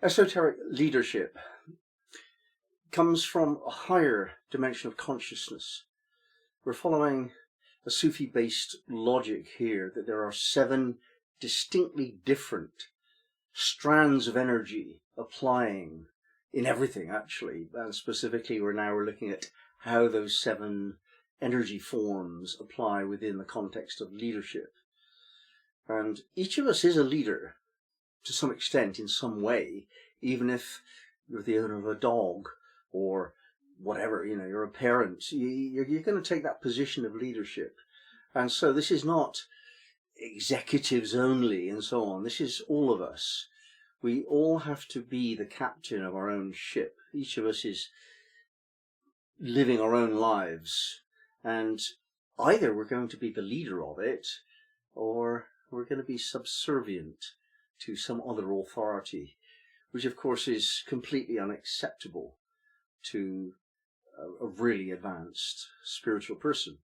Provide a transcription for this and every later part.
Esoteric leadership comes from a higher dimension of consciousness. We're following a Sufi-based logic here that there are 7 distinctly different strands of energy applying in everything, actually. And specifically, we're looking at how those 7 energy forms apply within the context of leadership. And each of us is a leader to some extent, in some way, even if you're the owner of a dog or whatever, you're a parent, you're going to take that position of leadership. And so this is not executives only and so on. This is all of us. We all have to be the captain of our own ship. Each of us is living our own lives, and either we're going to be the leader of it, or we're going to be subservient to some other authority, which of course is completely unacceptable to a really advanced spiritual person.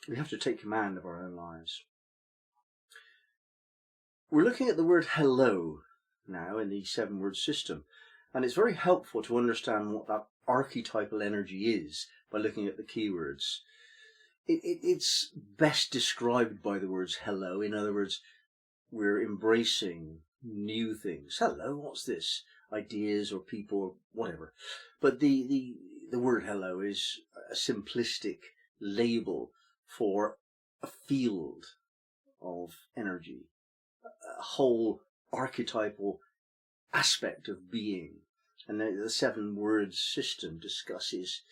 We have to take command of our own lives. We're looking at the word hello now in the 7-word system, and it's very helpful to understand what that archetypal energy is by looking at the keywords. It's best described by the words hello. In other words, we're embracing new things. Hello, what's this? Ideas or people or whatever. But the word hello is a simplistic label for a field of energy, a whole archetypal aspect of being. And the 7 words system discusses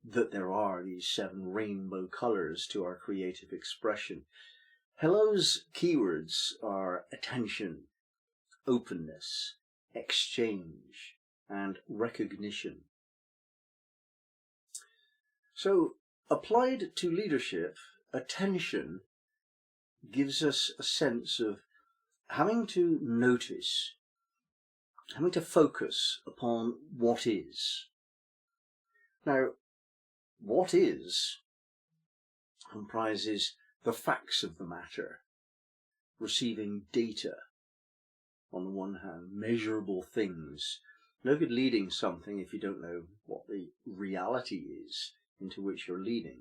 that there are these 7 rainbow colors to our creative expression. Hello's keywords are attention, openness, exchange, and recognition. So, applied to leadership, attention gives us a sense of having to notice, having to focus upon what is. Now, what is comprises the facts of the matter, receiving data on the one hand, measurable things. No good leading something if you don't know what the reality is into which you're leading.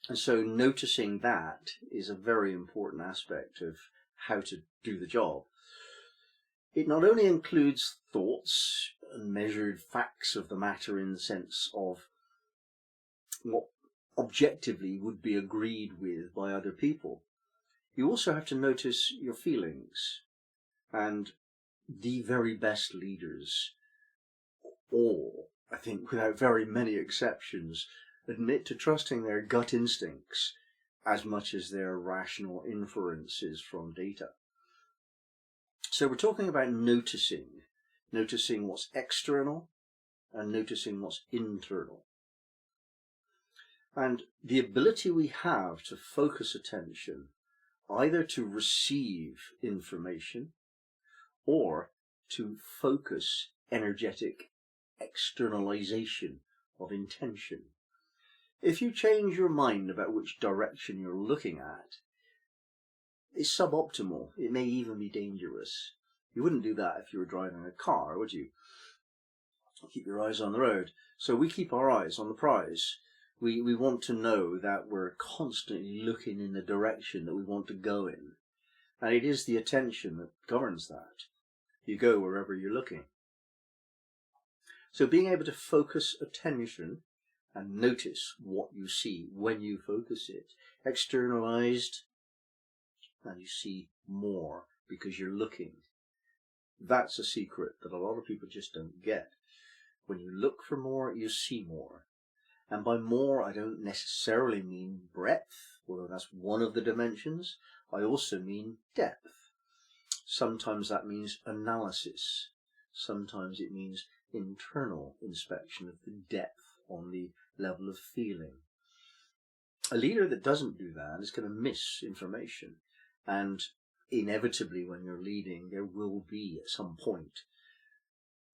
And so noticing that is a very important aspect of how to do the job. It not only includes thoughts and measured facts of the matter in the sense of what objectively would be agreed with by other people. You also have to notice your feelings. And the very best leaders, all, I think without very many exceptions, admit to trusting their gut instincts as much as their rational inferences from data. So we're talking about noticing what's external and noticing what's internal. And the ability we have to focus attention either to receive information or to focus energetic externalization of intention. If you change your mind about which direction you're looking at, it's suboptimal. It may even be dangerous. You wouldn't do that if you were driving a car, would you? Keep your eyes on the road. So we keep our eyes on the prize. We want to know that we're constantly looking in the direction that we want to go in. And it is the attention that governs that. You go wherever you're looking. So being able to focus attention and notice what you see when you focus it, externalized, and you see more because you're looking. That's a secret that a lot of people just don't get. When you look for more, you see more. And by more, I don't necessarily mean breadth, although that's one of the dimensions. I also mean depth. Sometimes that means analysis. Sometimes it means internal inspection of the depth on the level of feeling. A leader that doesn't do that is going to miss information. And inevitably, when you're leading, there will be at some point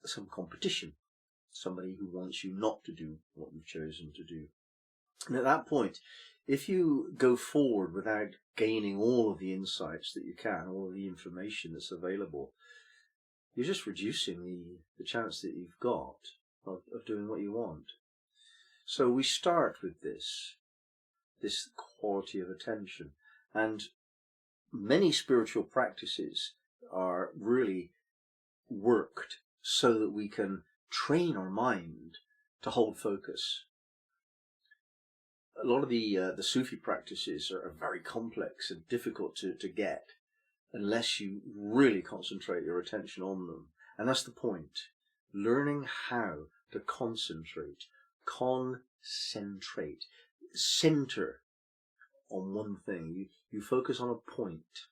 some competition. Somebody who wants you not to do what you've chosen to do. And at that point, if you go forward without gaining all of the insights that you can, all of the information that's available, you're just reducing the chance that you've got of doing what you want. So we start with this quality of attention. And many spiritual practices are really worked so that we can train our mind to hold focus. A lot of the Sufi practices are very complex and difficult to get unless you really concentrate your attention on them. And that's the point. Learning how to concentrate, center on one thing. You focus on a point.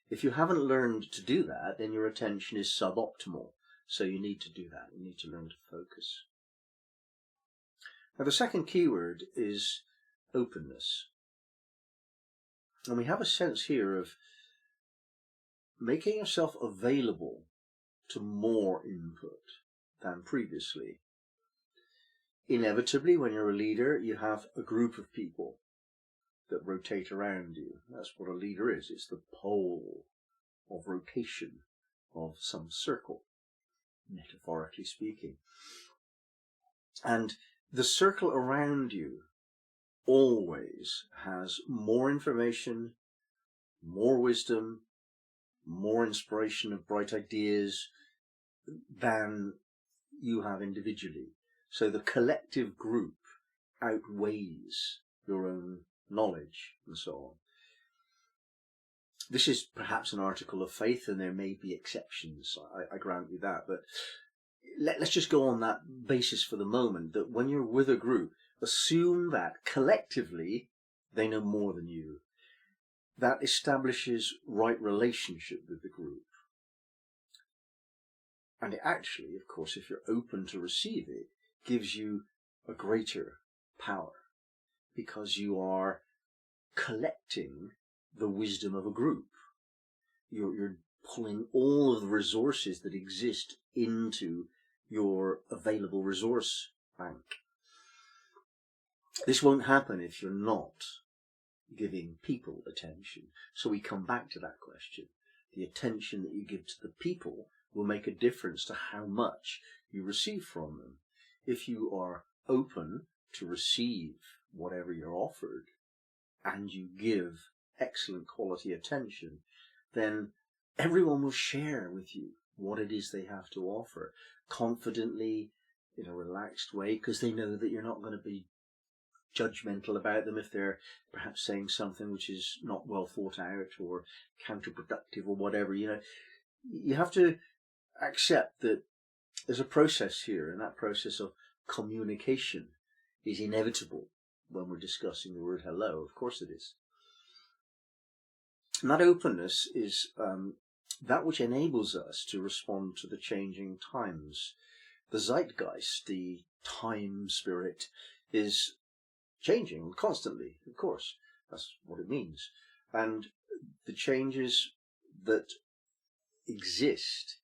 If you haven't learned to do that, then your attention is suboptimal. So you need to do that. You need to learn to focus. Now the second keyword is openness. And we have a sense here of making yourself available to more input than previously. Inevitably, when you're a leader, you have a group of people that rotate around you. That's what a leader is. It's the pole of rotation of some circle, metaphorically speaking. And the circle around you always has more information, more wisdom, more inspiration of bright ideas than you have individually. So the collective group outweighs your own knowledge and so on. This is perhaps an article of faith, and there may be exceptions, I grant you that, but let's just go on that basis for the moment, that when you're with a group, assume that collectively they know more than you. That establishes right relationship with the group. And it actually, of course, if you're open to receive it, gives you a greater power, because you are collecting the wisdom of a group. You're pulling all of the resources that exist into your available resource bank. This won't happen if you're not giving people attention. So we come back to that question. The attention that you give to the people will make a difference to how much you receive from them. If you are open to receive whatever you're offered, and you give excellent quality attention, then everyone will share with you what it is they have to offer, confidently, in a relaxed way, because they know that you're not going to be judgmental about them if they're perhaps saying something which is not well thought out or counterproductive or whatever. You have to accept that there's a process here, and that process of communication is inevitable when we're discussing the word hello. Of course it is. And that openness is that which enables us to respond to the changing times. The zeitgeist, the time spirit, is changing constantly, of course. That's what it means. And the changes that exist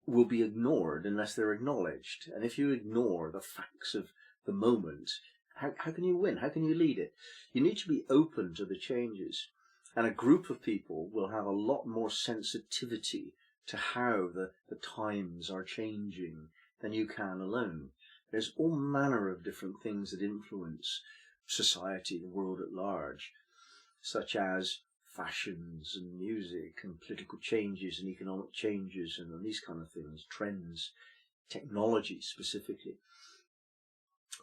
will be ignored unless they're acknowledged. And if you ignore the facts of the moment, how can you win? How can you lead it? You need to be open to the changes. And a group of people will have a lot more sensitivity to how the times are changing than you can alone. There's all manner of different things that influence society, the world at large, such as fashions and music and political changes and economic changes and these kind of things, trends, technology specifically.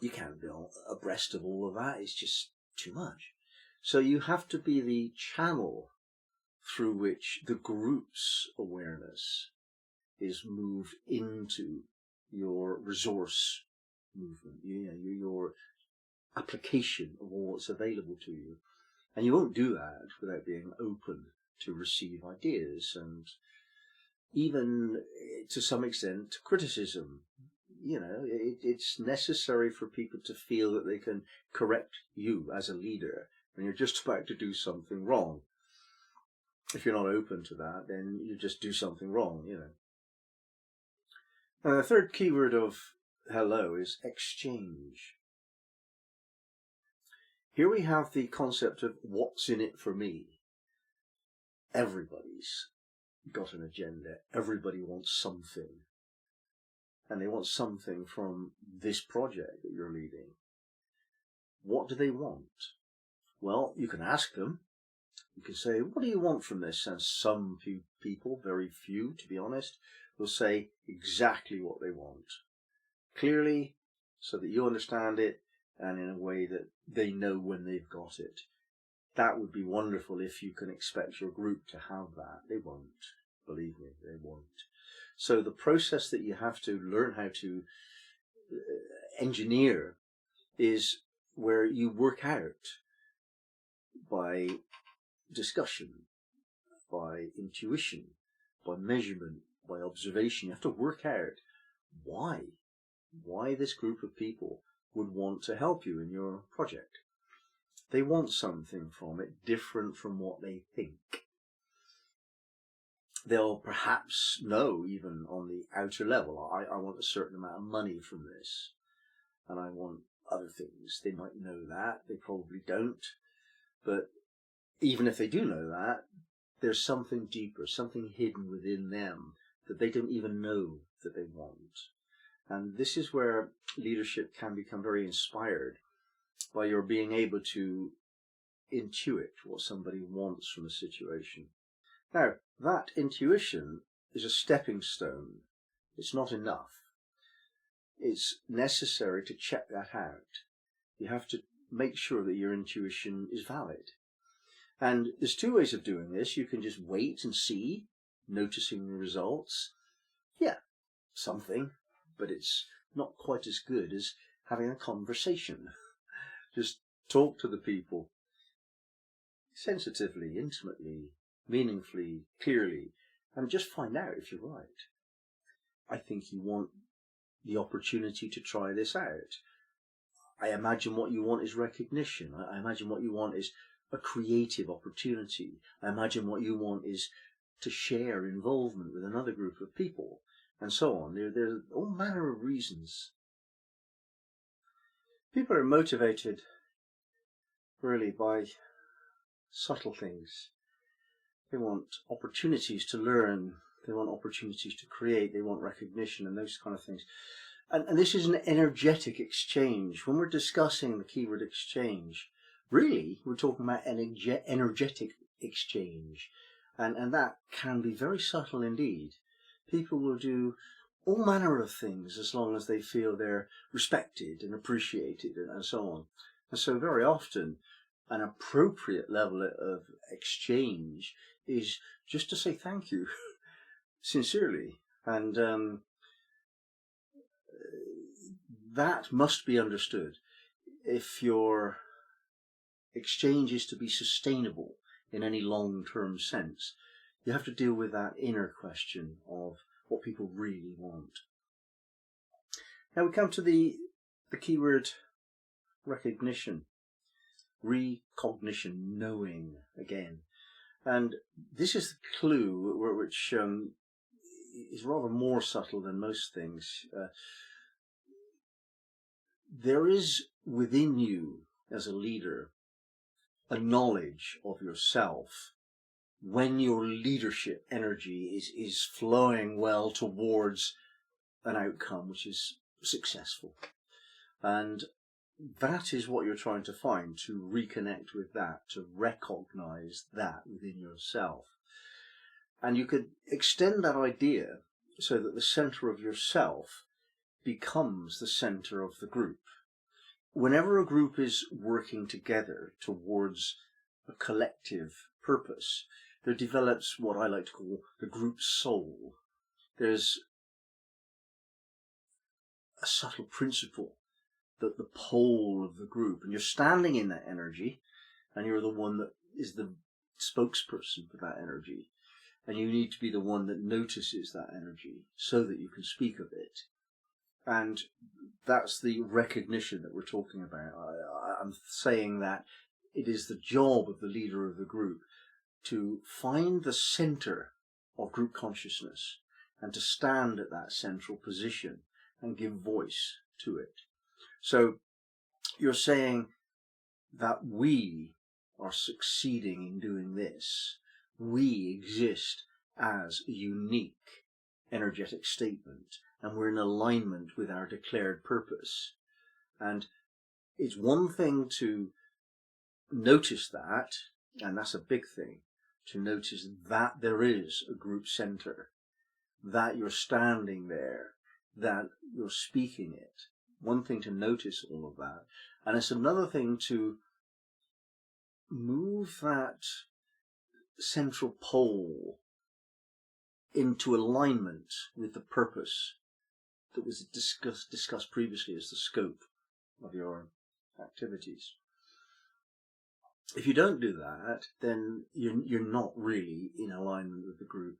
You can't be abreast of all of that. It's just too much. So you have to be the channel through which the group's awareness is moved into your resource movement, your application of all that's available to you. And you won't do that without being open to receive ideas and even, to some extent, criticism. It's necessary for people to feel that they can correct you as a leader when you're just about to do something wrong. If you're not open to that, then you just do something wrong, And the third keyword of hello is exchange. Here we have the concept of what's in it for me. Everybody's got an agenda. Everybody wants something. And they want something from this project that you're leading. What do they want? Well, you can ask them. You can say, what do you want from this? And some people, very few to be honest, will say exactly what they want. Clearly, so that you understand it, and in a way that they know when they've got it. That would be wonderful if you can expect your group to have that. They won't. Believe me, they won't. So the process that you have to learn how to engineer is where you work out by discussion, by intuition, by measurement, by observation. You have to work out why this group of people would want to help you in your project. They want something from it different from what they think. They'll perhaps know, even on the outer level, I want a certain amount of money from this, and I want other things. They might know that, they probably don't, but even if they do know that, there's something deeper, something hidden within them that they don't even know that they want. And this is where leadership can become very inspired, by your being able to intuit what somebody wants from a situation. Now, that intuition is a stepping stone. It's not enough. It's necessary to check that out. You have to make sure that your intuition is valid. And there's two ways of doing this. You can just wait and see, noticing the results. Yeah, something, but it's not quite as good as having a conversation. Just talk to the people sensitively, intimately, meaningfully, clearly, and just find out if you're right. I think you want the opportunity to try this out. I imagine what you want is recognition. I imagine what you want is a creative opportunity. I imagine what you want is to share involvement with another group of people, and so on. There are all manner of reasons. People are motivated really by subtle things. They want opportunities to learn, they want opportunities to create, they want recognition and those kind of things. And this is an energetic exchange. When we're discussing the keyword exchange, really we're talking about an energetic exchange. And that can be very subtle indeed. People will do all manner of things as long as they feel they're respected and appreciated and so on. And so very often an appropriate level of exchange is just to say thank you sincerely, and that must be understood. If your exchange is to be sustainable in any long-term sense, you have to deal with that inner question of what people really want. Now we come to the keyword recognition, recognition, knowing again. And this is the clue which is rather more subtle than most things. There is within you as a leader a knowledge of yourself when your leadership energy is flowing well towards an outcome which is successful. And that is what you're trying to find, to reconnect with that, to recognize that within yourself. And you could extend that idea so that the center of yourself becomes the center of the group. Whenever a group is working together towards a collective purpose, there develops what I like to call the group soul. There's a subtle principle that the pole of the group, and you're standing in that energy, and you're the one that is the spokesperson for that energy, and you need to be the one that notices that energy so that you can speak of it. And that's the recognition that we're talking about. I'm saying that it is the job of the leader of the group to find the center of group consciousness and to stand at that central position and give voice to it. So you're saying that we are succeeding in doing this. We exist as a unique energetic statement, and we're in alignment with our declared purpose. And it's one thing to notice that, and that's a big thing, to notice that there is a group center, that you're standing there, that you're speaking it. One thing to notice all of that. And it's another thing to move that central pole into alignment with the purpose that was discussed previously as the scope of your activities. If you don't do that, then you're not really in alignment with the group.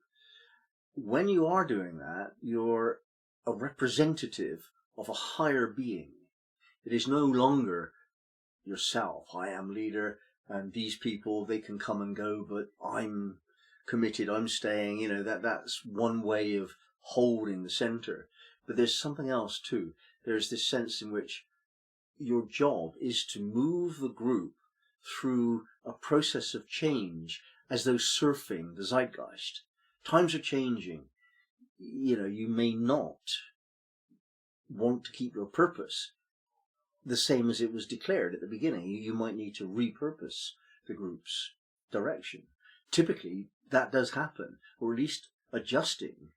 When you are doing that, you're a representative of a higher being. It is no longer yourself. I am leader, and these people, they can come and go, but I'm committed, I'm staying. That's one way of holding the center. But there's something else too. There's this sense in which your job is to move the group through a process of change, as though surfing the zeitgeist. Times are changing. You may not want to keep your purpose the same as it was declared at the beginning. You might need to repurpose the group's direction. Typically, that does happen, or at least adjusting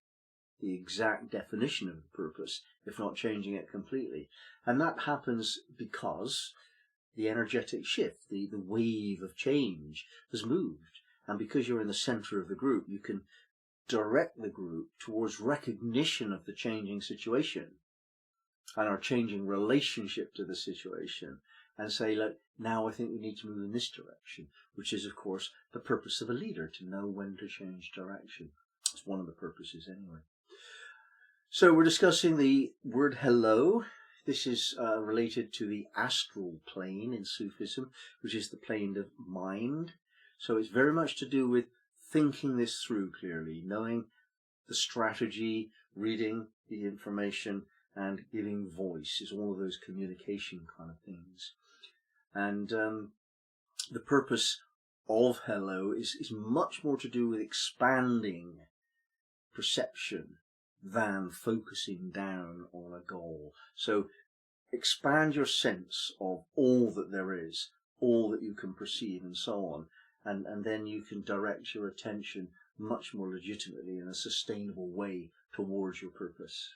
the exact definition of the purpose, if not changing it completely. And that happens because the energetic shift, the wave of change has moved. And because you're in the center of the group, you can direct the group towards recognition of the changing situation and our changing relationship to the situation, and say, look, now I think we need to move in this direction, which is, of course, the purpose of a leader, to know when to change direction. It's one of the purposes anyway. So we're discussing the word hello. This is related to the astral plane in Sufism, which is the plane of mind. So it's very much to do with thinking this through clearly, knowing the strategy, reading the information, and giving voice is all of those communication kind of things. And the purpose of hello is much more to do with expanding perception than focusing down on a goal. So expand your sense of all that there is, all that you can perceive, and so on. And then you can direct your attention much more legitimately in a sustainable way towards your purpose.